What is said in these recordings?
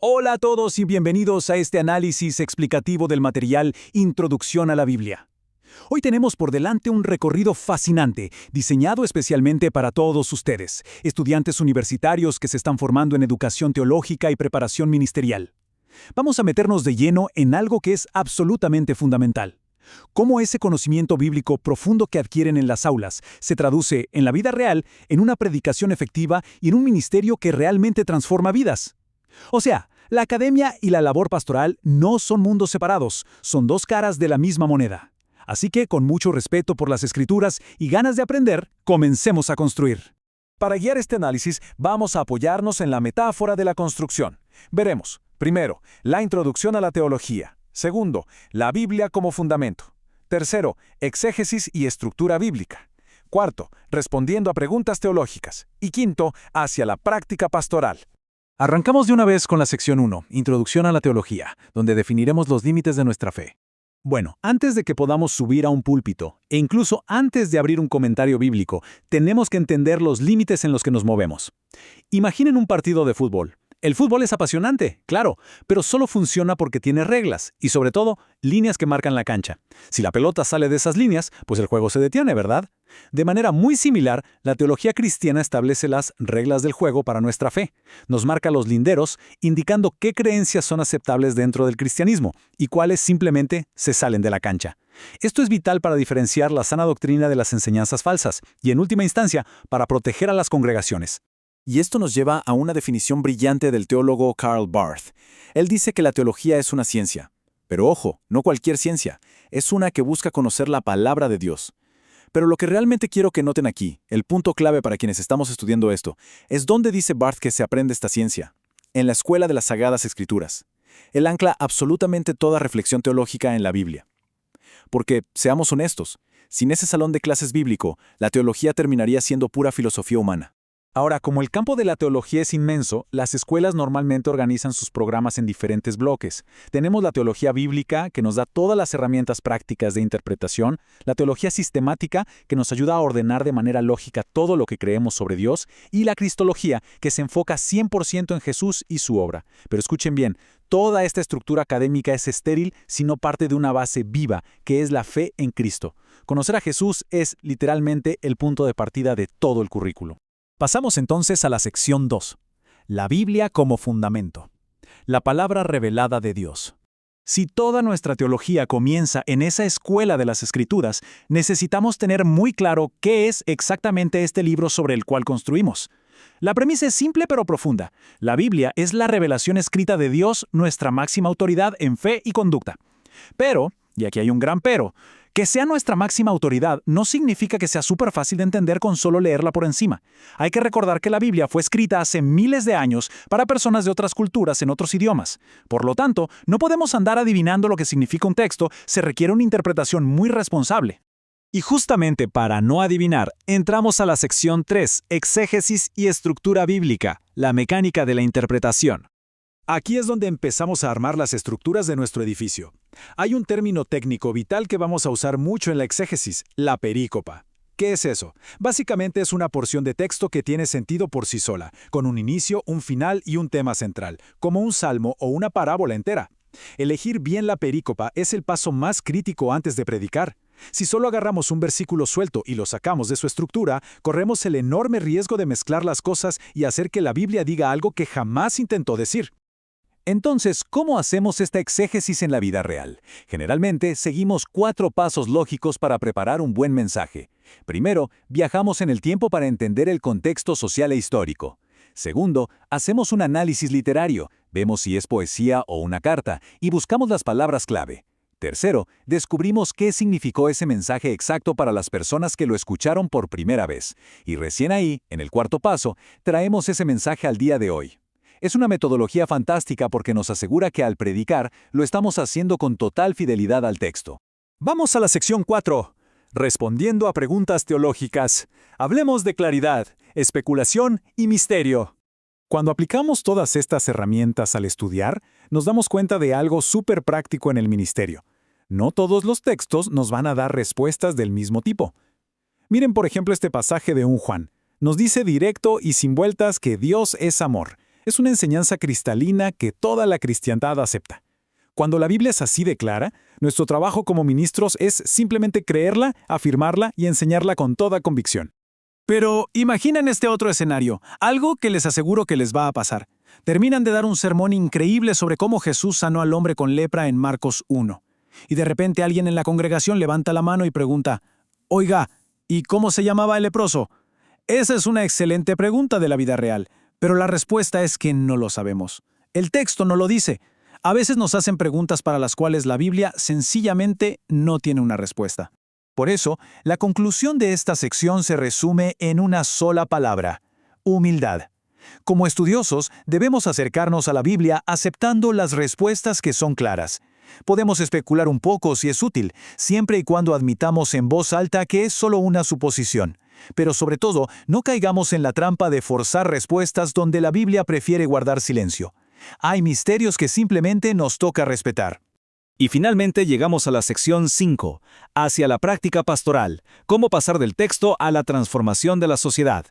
Hola a todos y bienvenidos a este análisis explicativo del material Introducción a la Biblia. Hoy tenemos por delante un recorrido fascinante, diseñado especialmente para todos ustedes, estudiantes universitarios que se están formando en educación teológica y preparación ministerial. Vamos a meternos de lleno en algo que es absolutamente fundamental. Cómo ese conocimiento bíblico profundo que adquieren en las aulas se traduce en la vida real, en una predicación efectiva y en un ministerio que realmente transforma vidas. O sea, la academia y la labor pastoral no son mundos separados, son dos caras de la misma moneda. Así que, con mucho respeto por las Escrituras y ganas de aprender, comencemos a construir. Para guiar este análisis, vamos a apoyarnos en la metáfora de la construcción. Veremos, primero, la introducción a la teología. Segundo, la Biblia como fundamento. Tercero, exégesis y estructura bíblica. Cuarto, respondiendo a preguntas teológicas. Y quinto, hacia la práctica pastoral. Arrancamos de una vez con la sección 1, Introducción a la Teología, donde definiremos los límites de nuestra fe. Bueno, antes de que podamos subir a un púlpito, e incluso antes de abrir un comentario bíblico, tenemos que entender los límites en los que nos movemos. Imaginen un partido de fútbol. El fútbol es apasionante, claro, pero solo funciona porque tiene reglas y, sobre todo, líneas que marcan la cancha. Si la pelota sale de esas líneas, pues el juego se detiene, ¿verdad? De manera muy similar, la teología cristiana establece las reglas del juego para nuestra fe. Nos marca los linderos, indicando qué creencias son aceptables dentro del cristianismo y cuáles simplemente se salen de la cancha. Esto es vital para diferenciar la sana doctrina de las enseñanzas falsas y, en última instancia, para proteger a las congregaciones. Y esto nos lleva a una definición brillante del teólogo Karl Barth. Él dice que la teología es una ciencia. Pero ojo, no cualquier ciencia. Es una que busca conocer la palabra de Dios. Pero lo que realmente quiero que noten aquí, el punto clave para quienes estamos estudiando esto, es dónde dice Barth que se aprende esta ciencia. En la escuela de las Sagradas Escrituras. Él ancla absolutamente toda reflexión teológica en la Biblia. Porque, seamos honestos, sin ese salón de clases bíblico, la teología terminaría siendo pura filosofía humana. Ahora, como el campo de la teología es inmenso, las escuelas normalmente organizan sus programas en diferentes bloques. Tenemos la teología bíblica, que nos da todas las herramientas prácticas de interpretación, la teología sistemática, que nos ayuda a ordenar de manera lógica todo lo que creemos sobre Dios, y la cristología, que se enfoca 100% en Jesús y su obra. Pero escuchen bien, toda esta estructura académica es estéril si no parte de una base viva, que es la fe en Cristo. Conocer a Jesús es, literalmente, el punto de partida de todo el currículo. Pasamos entonces a la sección 2. La Biblia como fundamento. La palabra revelada de Dios. Si toda nuestra teología comienza en esa escuela de las Escrituras, necesitamos tener muy claro qué es exactamente este libro sobre el cual construimos. La premisa es simple pero profunda. La Biblia es la revelación escrita de Dios, nuestra máxima autoridad en fe y conducta. Pero, y aquí hay un gran pero, que sea nuestra máxima autoridad no significa que sea súper fácil de entender con solo leerla por encima. Hay que recordar que la Biblia fue escrita hace miles de años para personas de otras culturas en otros idiomas. Por lo tanto, no podemos andar adivinando lo que significa un texto, se requiere una interpretación muy responsable. Y justamente para no adivinar, entramos a la sección 3, Exégesis y estructura bíblica, la mecánica de la interpretación. Aquí es donde empezamos a armar las estructuras de nuestro edificio. Hay un término técnico vital que vamos a usar mucho en la exégesis, la perícopa. ¿Qué es eso? Básicamente es una porción de texto que tiene sentido por sí sola, con un inicio, un final y un tema central, como un salmo o una parábola entera. Elegir bien la perícopa es el paso más crítico antes de predicar. Si solo agarramos un versículo suelto y lo sacamos de su estructura, corremos el enorme riesgo de mezclar las cosas y hacer que la Biblia diga algo que jamás intentó decir. Entonces, ¿cómo hacemos esta exégesis en la vida real? Generalmente, seguimos 4 pasos lógicos para preparar un buen mensaje. Primero, viajamos en el tiempo para entender el contexto social e histórico. Segundo, hacemos un análisis literario, vemos si es poesía o una carta, y buscamos las palabras clave. Tercero, descubrimos qué significó ese mensaje exacto para las personas que lo escucharon por primera vez. Y recién ahí, en el cuarto paso, traemos ese mensaje al día de hoy. Es una metodología fantástica porque nos asegura que al predicar lo estamos haciendo con total fidelidad al texto. Vamos a la sección 4. Respondiendo a preguntas teológicas. Hablemos de claridad, especulación y misterio. Cuando aplicamos todas estas herramientas al estudiar, nos damos cuenta de algo súper práctico en el ministerio. No todos los textos nos van a dar respuestas del mismo tipo. Miren por ejemplo este pasaje de 1 Juan. Nos dice directo y sin vueltas que Dios es amor. Es una enseñanza cristalina que toda la cristiandad acepta. Cuando la Biblia es así de clara, nuestro trabajo como ministros es simplemente creerla, afirmarla y enseñarla con toda convicción. Pero imaginen este otro escenario, algo que les aseguro que les va a pasar. Terminan de dar un sermón increíble sobre cómo Jesús sanó al hombre con lepra en Marcos 1. Y de repente alguien en la congregación levanta la mano y pregunta, «Oiga, ¿y cómo se llamaba el leproso?». Esa es una excelente pregunta de la vida real, pero la respuesta es que no lo sabemos. El texto no lo dice. A veces nos hacen preguntas para las cuales la Biblia sencillamente no tiene una respuesta. Por eso, la conclusión de esta sección se resume en una sola palabra: humildad. Como estudiosos, debemos acercarnos a la Biblia aceptando las respuestas que son claras. Podemos especular un poco si es útil, siempre y cuando admitamos en voz alta que es solo una suposición. Pero sobre todo, no caigamos en la trampa de forzar respuestas donde la Biblia prefiere guardar silencio. Hay misterios que simplemente nos toca respetar. Y finalmente llegamos a la sección 5, hacia la práctica pastoral, cómo pasar del texto a la transformación de la sociedad.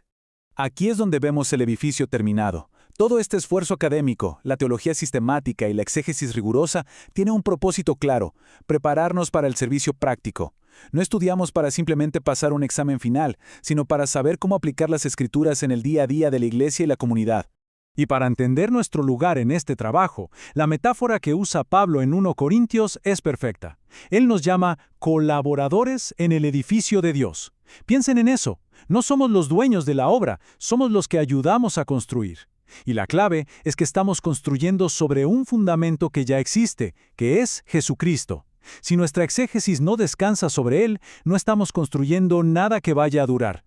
Aquí es donde vemos el edificio terminado. Todo este esfuerzo académico, la teología sistemática y la exégesis rigurosa tiene un propósito claro: prepararnos para el servicio práctico. No estudiamos para simplemente pasar un examen final, sino para saber cómo aplicar las Escrituras en el día a día de la iglesia y la comunidad. Y para entender nuestro lugar en este trabajo, la metáfora que usa Pablo en 1 Corintios es perfecta. Él nos llama colaboradores en el edificio de Dios. Piensen en eso. No somos los dueños de la obra, somos los que ayudamos a construir. Y la clave es que estamos construyendo sobre un fundamento que ya existe, que es Jesucristo. Si nuestra exégesis no descansa sobre Él, no estamos construyendo nada que vaya a durar.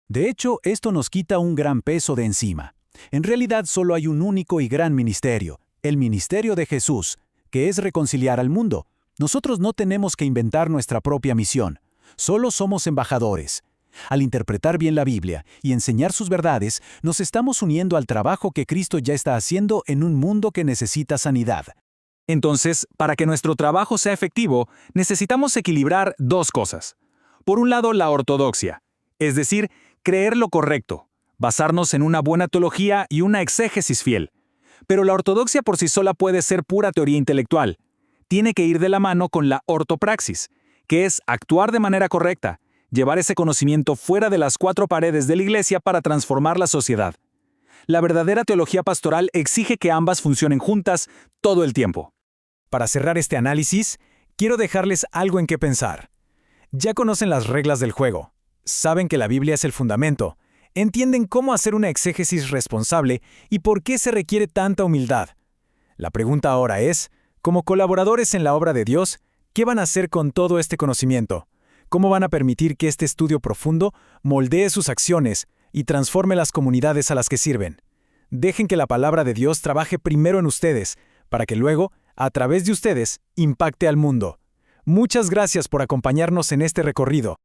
De hecho, esto nos quita un gran peso de encima. En realidad solo hay un único y gran ministerio, el ministerio de Jesús, que es reconciliar al mundo. Nosotros no tenemos que inventar nuestra propia misión, solo somos embajadores. Al interpretar bien la Biblia y enseñar sus verdades, nos estamos uniendo al trabajo que Cristo ya está haciendo en un mundo que necesita sanidad. Entonces, para que nuestro trabajo sea efectivo, necesitamos equilibrar dos cosas. Por un lado, la ortodoxia, es decir, creer lo correcto, basarnos en una buena teología y una exégesis fiel. Pero la ortodoxia por sí sola puede ser pura teoría intelectual. Tiene que ir de la mano con la ortopraxis, que es actuar de manera correcta, llevar ese conocimiento fuera de las cuatro paredes de la iglesia para transformar la sociedad. La verdadera teología pastoral exige que ambas funcionen juntas todo el tiempo. Para cerrar este análisis, quiero dejarles algo en qué pensar. Ya conocen las reglas del juego, saben que la Biblia es el fundamento, entienden cómo hacer una exégesis responsable y por qué se requiere tanta humildad. La pregunta ahora es, como colaboradores en la obra de Dios, ¿qué van a hacer con todo este conocimiento? ¿Cómo van a permitir que este estudio profundo moldee sus acciones y transforme las comunidades a las que sirven? Dejen que la palabra de Dios trabaje primero en ustedes, para que luego, a través de ustedes, impacte al mundo. Muchas gracias por acompañarnos en este recorrido.